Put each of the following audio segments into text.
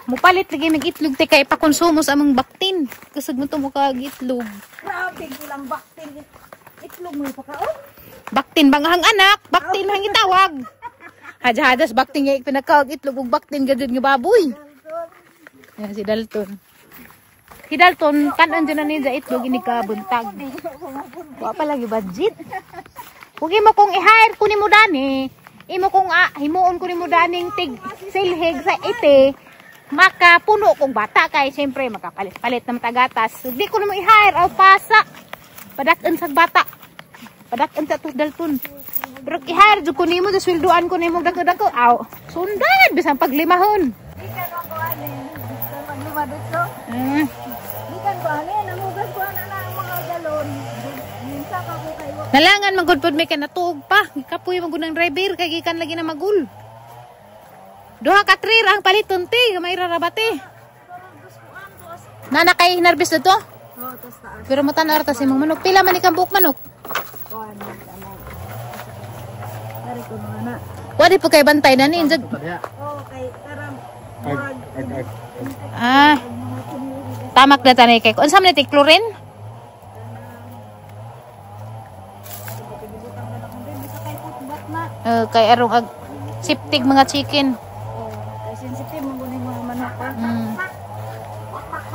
Mupalit lagi ng itlog te kay pakonsumo sa among baktin. Kusog mo to mo kag itlog. Grabe ilang baktin. Itlog mo pa ka oh. Baktin bang hang anak, baktin hang itawag. Haja-hadas baktin nga pinakaog itlog ug baktin gadud nga baboy. Yan si Dalton. Si Dalton kanon dyan na ninja itlog ini ka buntag. Wa pa lagi budget. Huwag mo kong i-hire ko ni mo dani. Imo kong himuon ko ni mo daning tig silhig sa ite. Makapuno kong bata kay siyempre makapalit-palit ng tagatas. Hindi ko na mo i-hire o pasa. Padak-an sa bata. Padak-an sa Dalton. Pero i-hire dyan ko ni mo, sweldoan ko ni mo dako-dako. Aw, sundan, bisang paglimahon. Ikan ko ani, gusto maglima dito. Ikan ko ani, namugas ko na mga galon. Minsa ka ko kayo. Nalangan magudpod may kanatuog pa. Kapoy magud ng driver kay gikan lagi na magul. Duha ka trir ang paliton ti, gamay ra rabate. Nana kay hinarbis dito? Oh, tas taas. Pero mo tan arta si mong manok. Pila man ikang buok manok? Kuan na. Dari ko mga na. Wadi po kay bantay na ni injag. Oh, kay karam. Tamak na tanay kay. Unsa man ni tiklorin? Kay arong siptig mga chicken. Kay sensitive mo guni mga manok pa.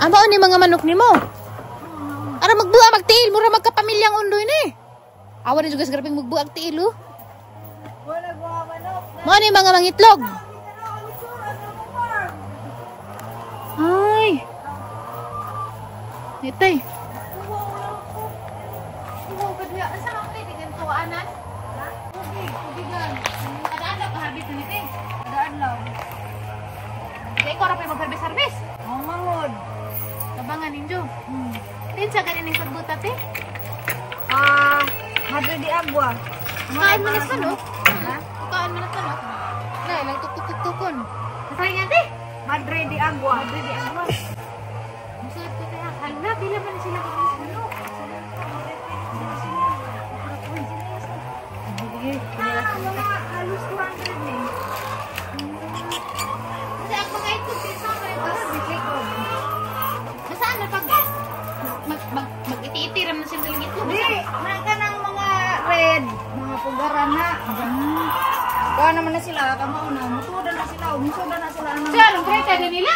Amo ni mga manok nimo. Ara magbuak magtiil mura magkapamilyang undoy ni. Awan ni juga grabing magbuak tiil oh. Wala ko manok. Mo ni mga mangitlog. Ay. Itay. Asa man kay digan tuanan? Tubig lang. Kadaan lang habit ni te. Daan lang. Kay ko ra pa mag-service. Ang mangod. Tabangan ninyo. Din sa ganin ng pagbuta te. Madre di agwa. Kain mo na sa no? Ha? Kain mo na sa no? Na, lang tukok-tukon. Nasay nga te? Madre di agwa. Madre di agwa. Masarap ko kaya. Hala, pila man sila kami sa no? Mga halos 200 eh. Kasi ang mga ito, pinsa ko rin. Nasaan na pag mag-iti-itiram na sila ng itlog? Di, naka ng mga red, mga pugaran na. Kaya naman na sila, kamao na, musuda na sila, umusuda na sila. Siya, anong kreta na nila?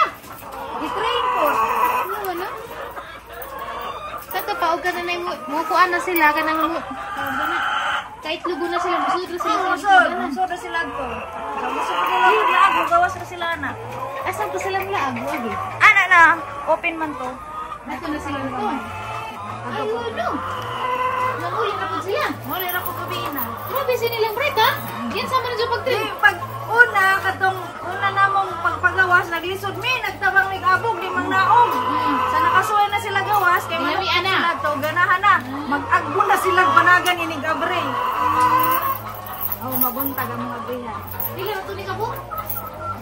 I-train ko. Ano na? Katapaog ka na na yung mukuan na sila, ka nang kahit lugo na sila, musud na sila. Musud na sila ko. Musud na sila, gawas na sila na. Asan ko silang laag? Wagi. Ana na, open man to. Nato na sila ito. Ayun no. Nanguli na po sila. Muli na ko gabi na. Grabe sinilang break ha? Yan sama na dyan pag-trip. Pag una, katong una namong pagpagawas, naglisod mi, nagtabang nag-abog, di mang naong. Sa nakasuhay na sila gawas, kay manok na sila to, ganahan na. Mag-agbo na silang panagan inig-abre. Oh, mabuntag ang mga brihan. Pila na ito ni Kabo?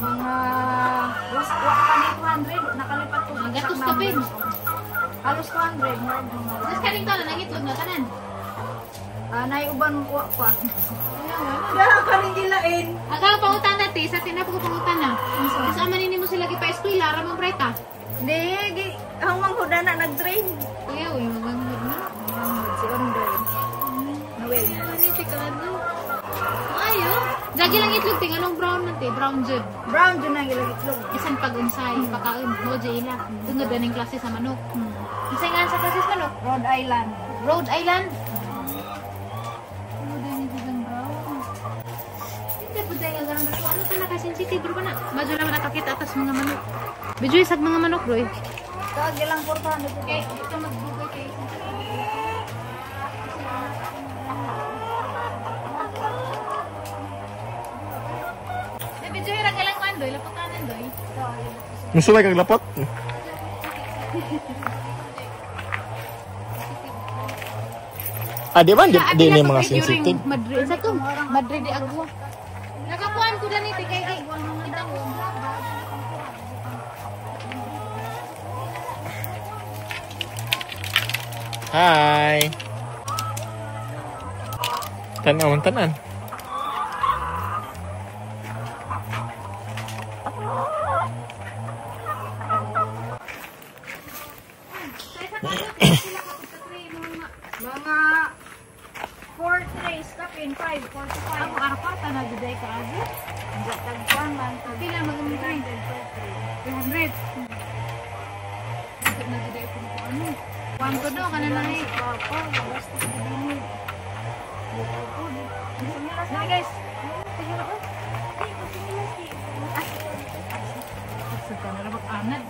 Mga waswa pa ni 200, nakalipat ko. Ang gatos ka pin. Halos 200. Tapos kaning taon na nangitlog na tanan. Naiuban ko pa. Dara ka rin dilain. Aga pangutan na ti, sa tinapo ko pangutan na. Tapos amanin mo sila gipa-eskwela, ramang break ha? Hindi, ang manghuda na nag-train. Kaya uy, magamod na. Si Onder. Noel. Ayo. Dagi lang itlog ting anong brown nante, brown jud. Brown dyan ang ilang Isan pag-unsay, pakaon mo ila. Tungod na ning klase sa manok. Isay nga sa klase sa manok? Rhode Island. Rhode Island. Ano din ito ng brown? Hindi po dahil ang garang ano ka nakasensitive bro na. Medyo naman nakakita atas mga manok. Medyo isag mga manok bro eh. Kag ilang 400. Okay, ito magbugay kayo. Medyo hirag lang ko andoy, lapatanan doy. Musulay kag lapot. Di ba? Di ni mga sensitive. Madrid. Sa to? Madrid di agwa. Nakakuan ko dani ti kay kita mo. Hi. Tanan. kaabot. Diyan tagpuan man. Pila mag-300. 300. Bakit na gede ko ko ano? Kwanto daw ka na nai. Papa, basta sa dinid. Sige guys. Sa kanila mag-anad.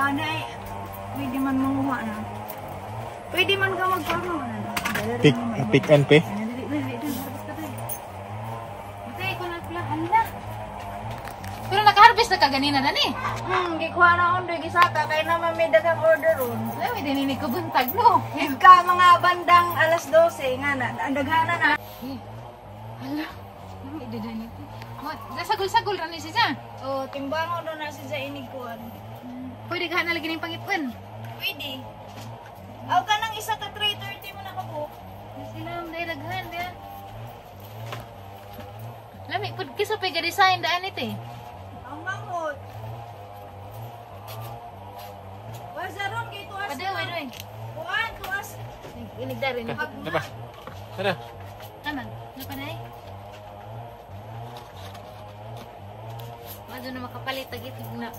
Nay, pwede man manguha na. Pwede man ka magpano. Pick and pay. Pero naka-harvest na ka ganina na ni. Gikuha na undo, gisaka, kaya naman may dagang order ron. Alam mo, dininig ko buntag no. Ka mga bandang alas 12, nga na, ang daghana na. Hala, alam mo, idadanig ko. Sagol-sagol rin ni siya. O, timbangon doon na siya iniguan. Pwede ka na lagi ng pangitwan. Pwede. Aw ka nang isa ka 3:30 mo nakabuk. Sila ang daghan dia. Lami, pud kisa pa ga-design daan ito eh. Ang manghod. Wasaron kay tuas. Paday. Kuan, tuas. Inigdarin. Diba? Tara. Aman, napanay. Madyo na makapalit tagit na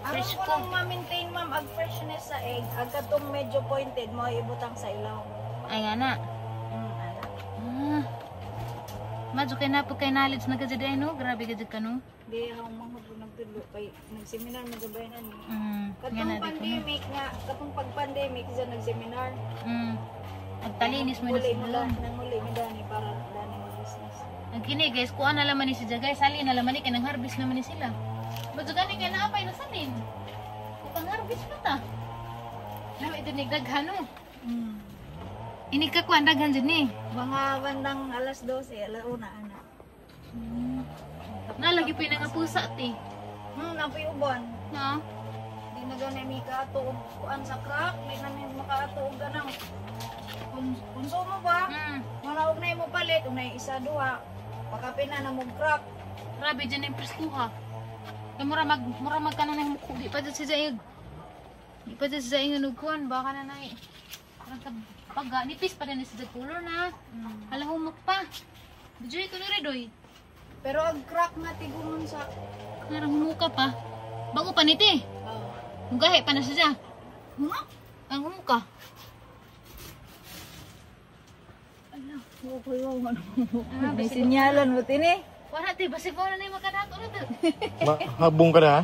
fresh Aron ko ko. nang ma-maintain ma'am ag freshness sa egg, ag katong medyo pointed mo ibutang sa ilaw. Ay nga na. Ah. Madyo kay na po kay knowledge na gajud ay no. Grabe gajud ka no. Di akong manghod ko nagtulo kay nag-seminar mo gabayan ani. Nga Katong na di ko no. pandemic nga, katong pag-pandemic sa nag-seminar. Agtalinis mo na sila. Nanguli mo dani para dani mo business. Ang kini guys, kuha na laman ni si guys. Sali na laman ni kay nang harvest naman ni sila. Madyo gani kay naapay na salin. Kung harvest pa ta. Lalo ito nigdaghan no. Inigkakuan daghan jud ni. Mga bandang alas 12, alauna ana. Nalagi pa nga pusa ti. Napoy uban. No. Di na ganay mi kaato og kuan sa crack, di na mi makaato og ganang konsumo ba? Wala og nay mo palit, og nay isa duha. Pakapina na mo crack. Grabe dyan yung preskuha. Kaya mura mag ka na ng mukho. Di pa dyan si Zaig. Di pa dyan si Zaig nga nugkuhan. Baka na na eh. Parang kapaga. Nipis pa rin si Zaig color na. Halahumok pa. Diyo ito ni Redoy. Pero ang crack nga tigunon sa Parang humuka pa. Bago pa niti. Mugahe pa na siya. Ang humuka. may sinyalan mo tini. Wala ti. Basig mo na na yung makadato na ito. Habong ka na ha?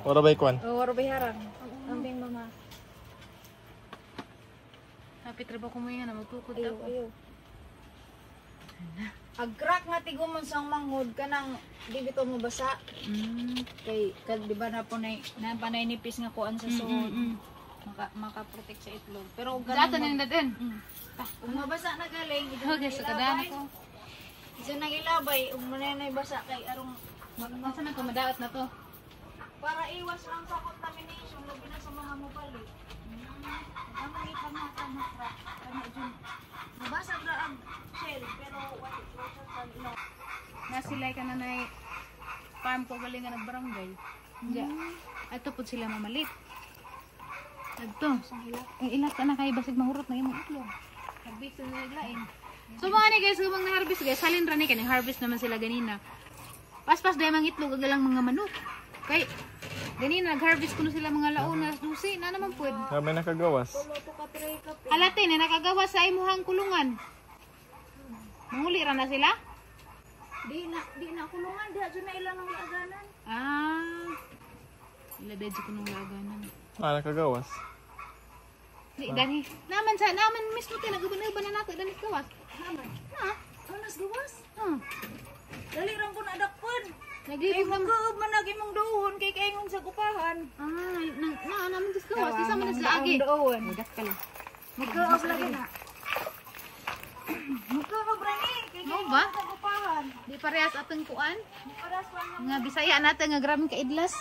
Ora ba ikuan? O waro biharang. Ambing mama. Happy trabaho ko mo yan. Magtukod Ayo, ako. ayo. Ag crack nga tigunon sang manghod kanang di bitaw mo basa. Kay kag di ba na po na panay nipis nga kuan sa suod. Maka-protect sa itlog. Pero og Dato ganun na yung datin. kung mabasa na galing, Okay, sa kadaan ko. isa nang ilabay, ug manay basa kay arong Masa na kumadaot na to. para iwas lang sa contamination labi na sa mga mobile. Ang mga ipanatan na crack, kana dyan. Mabasa ra ang shell pero wala sa ilaw. Nasilay ka na na farm ko galing nga nagbarangay. Diya. Ato po sila mamalit. Agto. Ang ilat ka na kay basig mahurot na imong itlog. Harvest na naglain. So mga ni guys, kung na-harvest guys, salin ra ni kay harvest naman sila ganina. Paspas dahil mga itlog agalang mga manok. Kay ganina nag-harvest ko na sila mga launa, dusi na naman pwede. Kami nakagawas. Tulo to ka tray ka. Halate na nakagawa sa imuhang kulungan. Manguli ra na sila? Di na kulungan diha dyan na ilang ang aganan. Ilabed ko nung laganan. Nakagawas. Di gani. Naman mismo tayo nagaban-gaban na nato dani kawas. Naman. Ha? Anas gawas. Ha. Dali rang ko nadakpon. Kay Naglibog mong ng kaob man lagi mong duhon kay kaingon sa kupahan. naman dis kawas. Di sama na sila agi. Duhon. Magat ka lang. Magkaob lagi na. Magkaob lagi kay Mo kaingon ba? sa kupahan. Di parehas atong kuan. Paras pa nga. Nga Bisaya natin nga grabing kaidlas.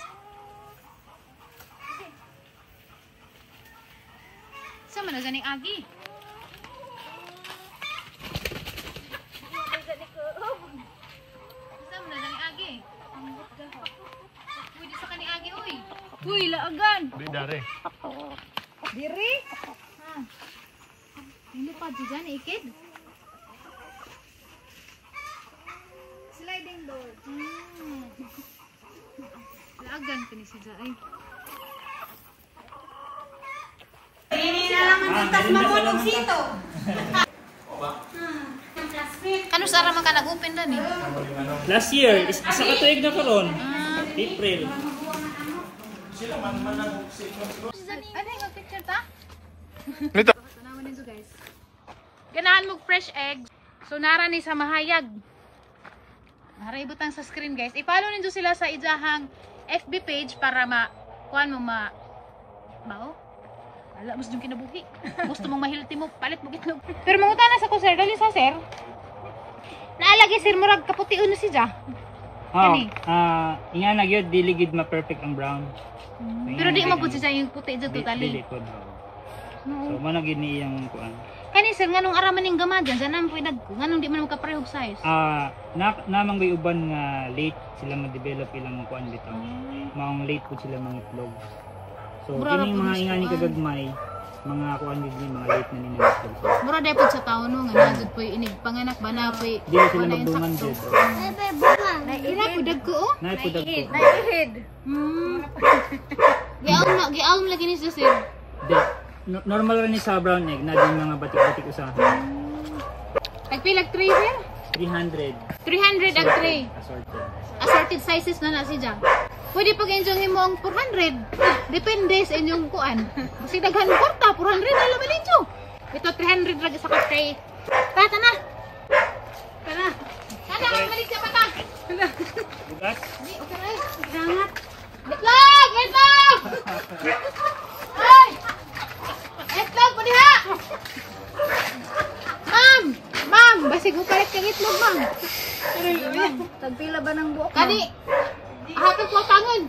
Sama na ganing agi. Sama na ganing agi. Pwede sa kaning agi uy. Uy, laagan. Di dari. Diri. Hindi pa dyan ikid. Lagan ka ni si Jai. Hindi na lang ang tas mamunog sito. Ano sa araw ka nag-open na ni? Last year, isa ka tuig na karon. April. Ano yung picture ta? Nito. Tanawan ninyo guys. Ganahan mo fresh egg. So nara ni sa mahayag. Nara ibutang sa screen guys. I-follow ninyo sila sa ijahang FB page para kuan mo mao. Ala mas yung kinabuhi. Gusto mong mahilti mo, palit mo gitlog. Pero mangutana sa ko sir, dali sa sir. Naalagi sir murag kaputi uno si Ja. Oh, inga na gyud dili gid ma perfect ang brown. Pero di mo pud siya yung puti jud totally. Dili pod. So man gid ni iyang kuan. Kani sir nganong araman ning gamad dyan, sana mo nganong di man magkaparehog size. Namang may uban nga late sila ma-develop ilang kuan bitaw. Maong late po sila mga itlog. So kining mga ingani kagagmay, mga kuan gid ni mga late na nila itlog. Mura day pud sa taon no nga jud poy inig panganak ba na poy. Di sila magdungan jud. Ira pud dagko oh. Nay po dagko. Naihid. Giaom lagi ni sa sir. Di normal ra ni sa brown egg na din mga batik-batik usaha. Tagpilag 3 sir? 300 300 ang tray. assorted. Assorted sizes na si Jang. Pwede pag inyong himong 400. Depende sa inyong kuan. Kasi daghan kwarta 400 na labalito. Ito 300 ra sa tray. Tata na. Tara. Sana balik sa pata. Bugas? Di okay ra. Sangat. Itlog! Itlog! Ay! Itlog pa diha! Ma'am! Ma'am! Basig mo palit kang itlog, ma'am. Tagpila ba ng buok? Kani! Hatag ko tangon!